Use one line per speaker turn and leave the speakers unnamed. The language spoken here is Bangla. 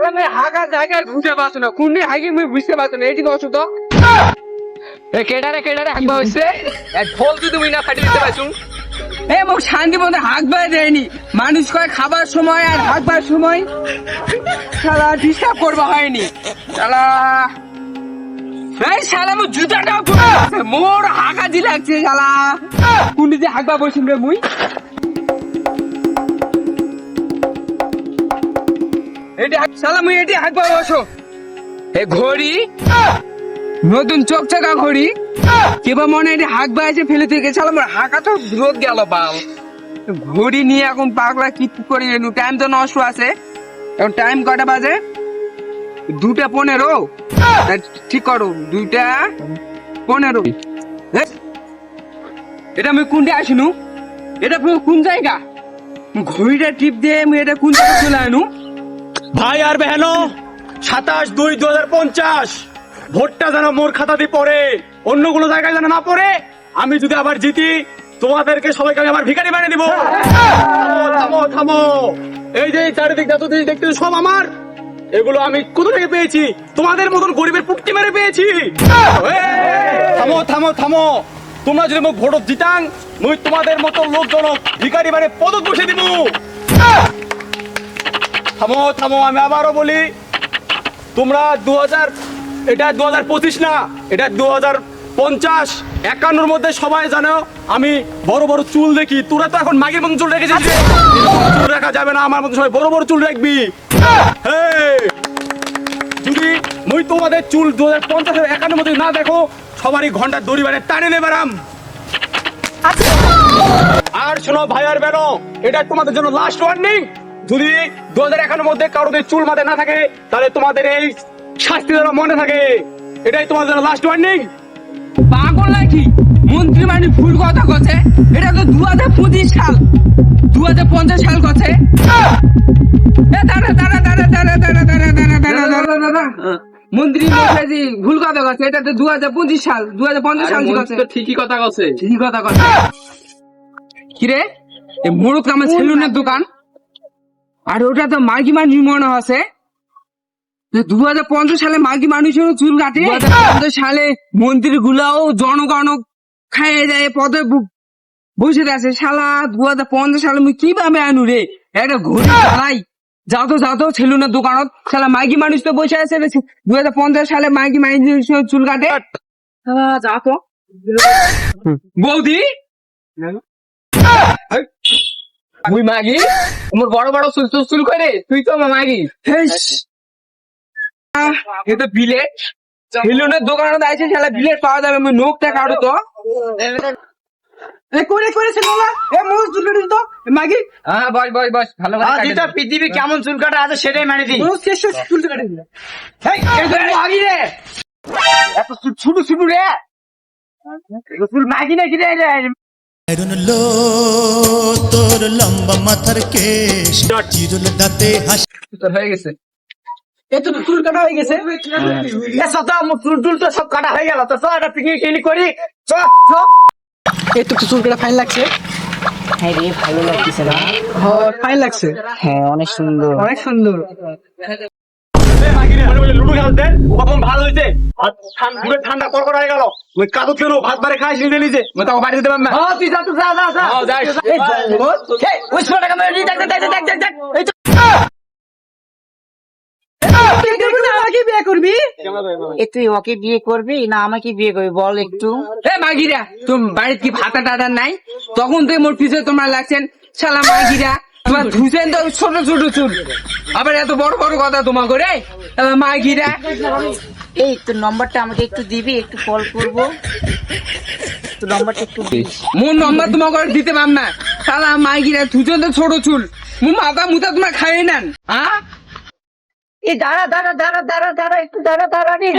আমি হাগা জায়গায় ঘুরতে পারছো না, কোনটি হাগি আমি বুঝতে পারছো না, এটি বসো তো। কেডারে হাগবা হয়েছে, ঢোল যদি তুমি না ফাটি দিতে পারছো। মোক শান্তি মতো হাগবা দেয়নি, মানুষ কয় খাবার সময় আর হাগবার সময় শালা ডিস্টার্ব করবা হয়নি। শালা এই শালা মোর জুতাটাও পড়ে আছে, মোর হাগাজি লাগছে শালা। কোনটি যে হাগবা বসিম রে মুই। শালা মুই এটি হাগবা বসো। এ ঘড়ি নতুন চকচকা ঘড়ি কেবা মনে এটি হাগবা এসে ফেলে থেকে শালা মোর হাগা তো রোদ গেল বাল। ঘড়ি নিয়ে এখন পাগলা কি করি, টাইম তো নষ্ট আছে। এখন টাইম কটা বাজে? 2:15। ঠিক করো 2:15। এটা আমি কোনটা আসিনু, এটা কোন জায়গা? ঘড়িটা টিপ দিয়ে আমি এটা কোন জায়গা চলে আনু?
ভাই আর বেহেনো 27/2/2050 ভোটটা যেন মোর খাতা দিয়ে পড়ে, অন্য কোনো জায়গায় যেন না পড়ে। আমি যদি আবার জিতি তোমাদেরকে সবাইকে আমি আবার ভিখারি বানিয়ে দিব। থামো থামো, এই যে চারিদিক যত জিনিস দেখতে সব আমার, এগুলো আমি কোথা থেকে পেয়েছি? তোমাদের মতন গরিবের পুটকি মেরে পেয়েছি। থামো থামো থামো, তোমরা যদি মোক ভোট জিতাং মুই তোমাদের মতো লোকজনক ভিখারি বানিয়ে পদক বসে দিব। থামো থামো, আমি আবারও বলি, তোমরা 2000, এটা 2025 না, এটা 2050 51 মধ্যে সবাই জানো আমি বড় বড় চুল দেখি। তোরা তো এখন মাগের মতন চুল রেখেছিস, চুল রাখা যাবে না, আমার মতো সবাই বড় বড় চুল রাখবি। যদি মুই তোমাদের চুল 2050 51 মধ্যে না দেখো, সবারই ঘন্টা দড়ি বানিয়ে টানে নেবারাম। আর শোনো ভাই আর বেনো, এটা তোমাদের জন্য লাস্ট ওয়ার্নিং। যদি 2051 মধ্যে কারোদের চুল মাথায় না থাকে, তাহলে তোমাদের এই শাস্তি যেন মনে থাকে। এটাই তোমাদের জন্য লাস্ট ওয়ার্নিং।
পাগল নাকি? মন্ত্রী মানে ভুল কথা কছে, এটা তো 2025 সাল, 2050 সাল কছে। মন্ত্রী মশাইজি ভুল কথা কছে, এটা তো 2025 সাল, 2050 সাল কছে।
ঠিকই কথা কছে,
ঠিকই কথা কছে। কিরে এ মুরুক আমার সেলুনের দোকান, আর ওটা তো মার্গি মানুষ মনে হচ্ছে। 2050 সালে মার্গি মানুষেরও চুল কাটে, 2050 সালে মন্ত্রী গুলাও জনগণ খাইয়ে যায় পদে বসে আছে। শালা 2050 সালে মুই কিভাবে আনু রে একটা ঘড়ি চালাই? যাও তো সেলুনের দোকানত, শালা মার্গি মানুষ তো বসে আছে। 2050 সালে মার্গি মানুষের চুল কাটে। যাও তো বৌদি, মুই মাগি, আমার বড় বড় চুল করে, তুই তো আমার মাগি। এ তো বিলেট, সেলুনের দোকানে আছে, শালা বিলেট পাওয়া যাবে। আমি নোকটা কাটো তো
পৃথিবী কেমন চুল কাটা আছে সেটাই মানে দিই।
শুধু শুধু রে চুল মাগি নাকি রে?
তোর লম্বা মাথার কেশ চিরুল দাঁতে হাসি
হয়ে গেছে, এই তো চুল কাটা হয়ে গেছে।
চুল তো সব কাটা হয়ে গেল, তো একটা পিকনিক টিকনিক করি।
এই তো চুল কাটা ফাইন লাগছে।
হ্যাঁ রে, ভালো লাগতেছে না?
ফাইন লাগছে,
হ্যাঁ অনেক সুন্দর।
অনেক সুন্দর।
লুডু খেলতে কখন ভালো হয়েছে, ঠান্ডা কড়কড় হয়ে গেল। ওই কাদু কেন ভাত বাড়ি খাইস নিজে নিজে, তাও বাড়ি দিতে পারবে না।
তুই যা, তুই যা। বিয়ে করবি?
তুই ওকে বিয়ে করবি না আমাকে বিয়ে করবি বল একটু।
মাগিরা তুমি বাড়িতে কি ভাতা টাতা নাই? তখন তুই মোর পিছনে তোমরা লাগছেন। শালা মাগিরা তোমার ধুছেন তো ছোট ছোট চুল, আবার এত বড় বড় কথা তোমার করে। মাগিরা
এই তোর নম্বরটা আমাকে একটু দিবি, একটু কল করবো। তোর নম্বরটা একটু দিস।
মোর নম্বর তোমার করে দিতে পার না। শালা মাগিরা ধুছেন তো ছোট চুল, মোর মাথা মুথা তোমার খাই নেন।
এই দাঁড়া একটু দাঁড়া রে।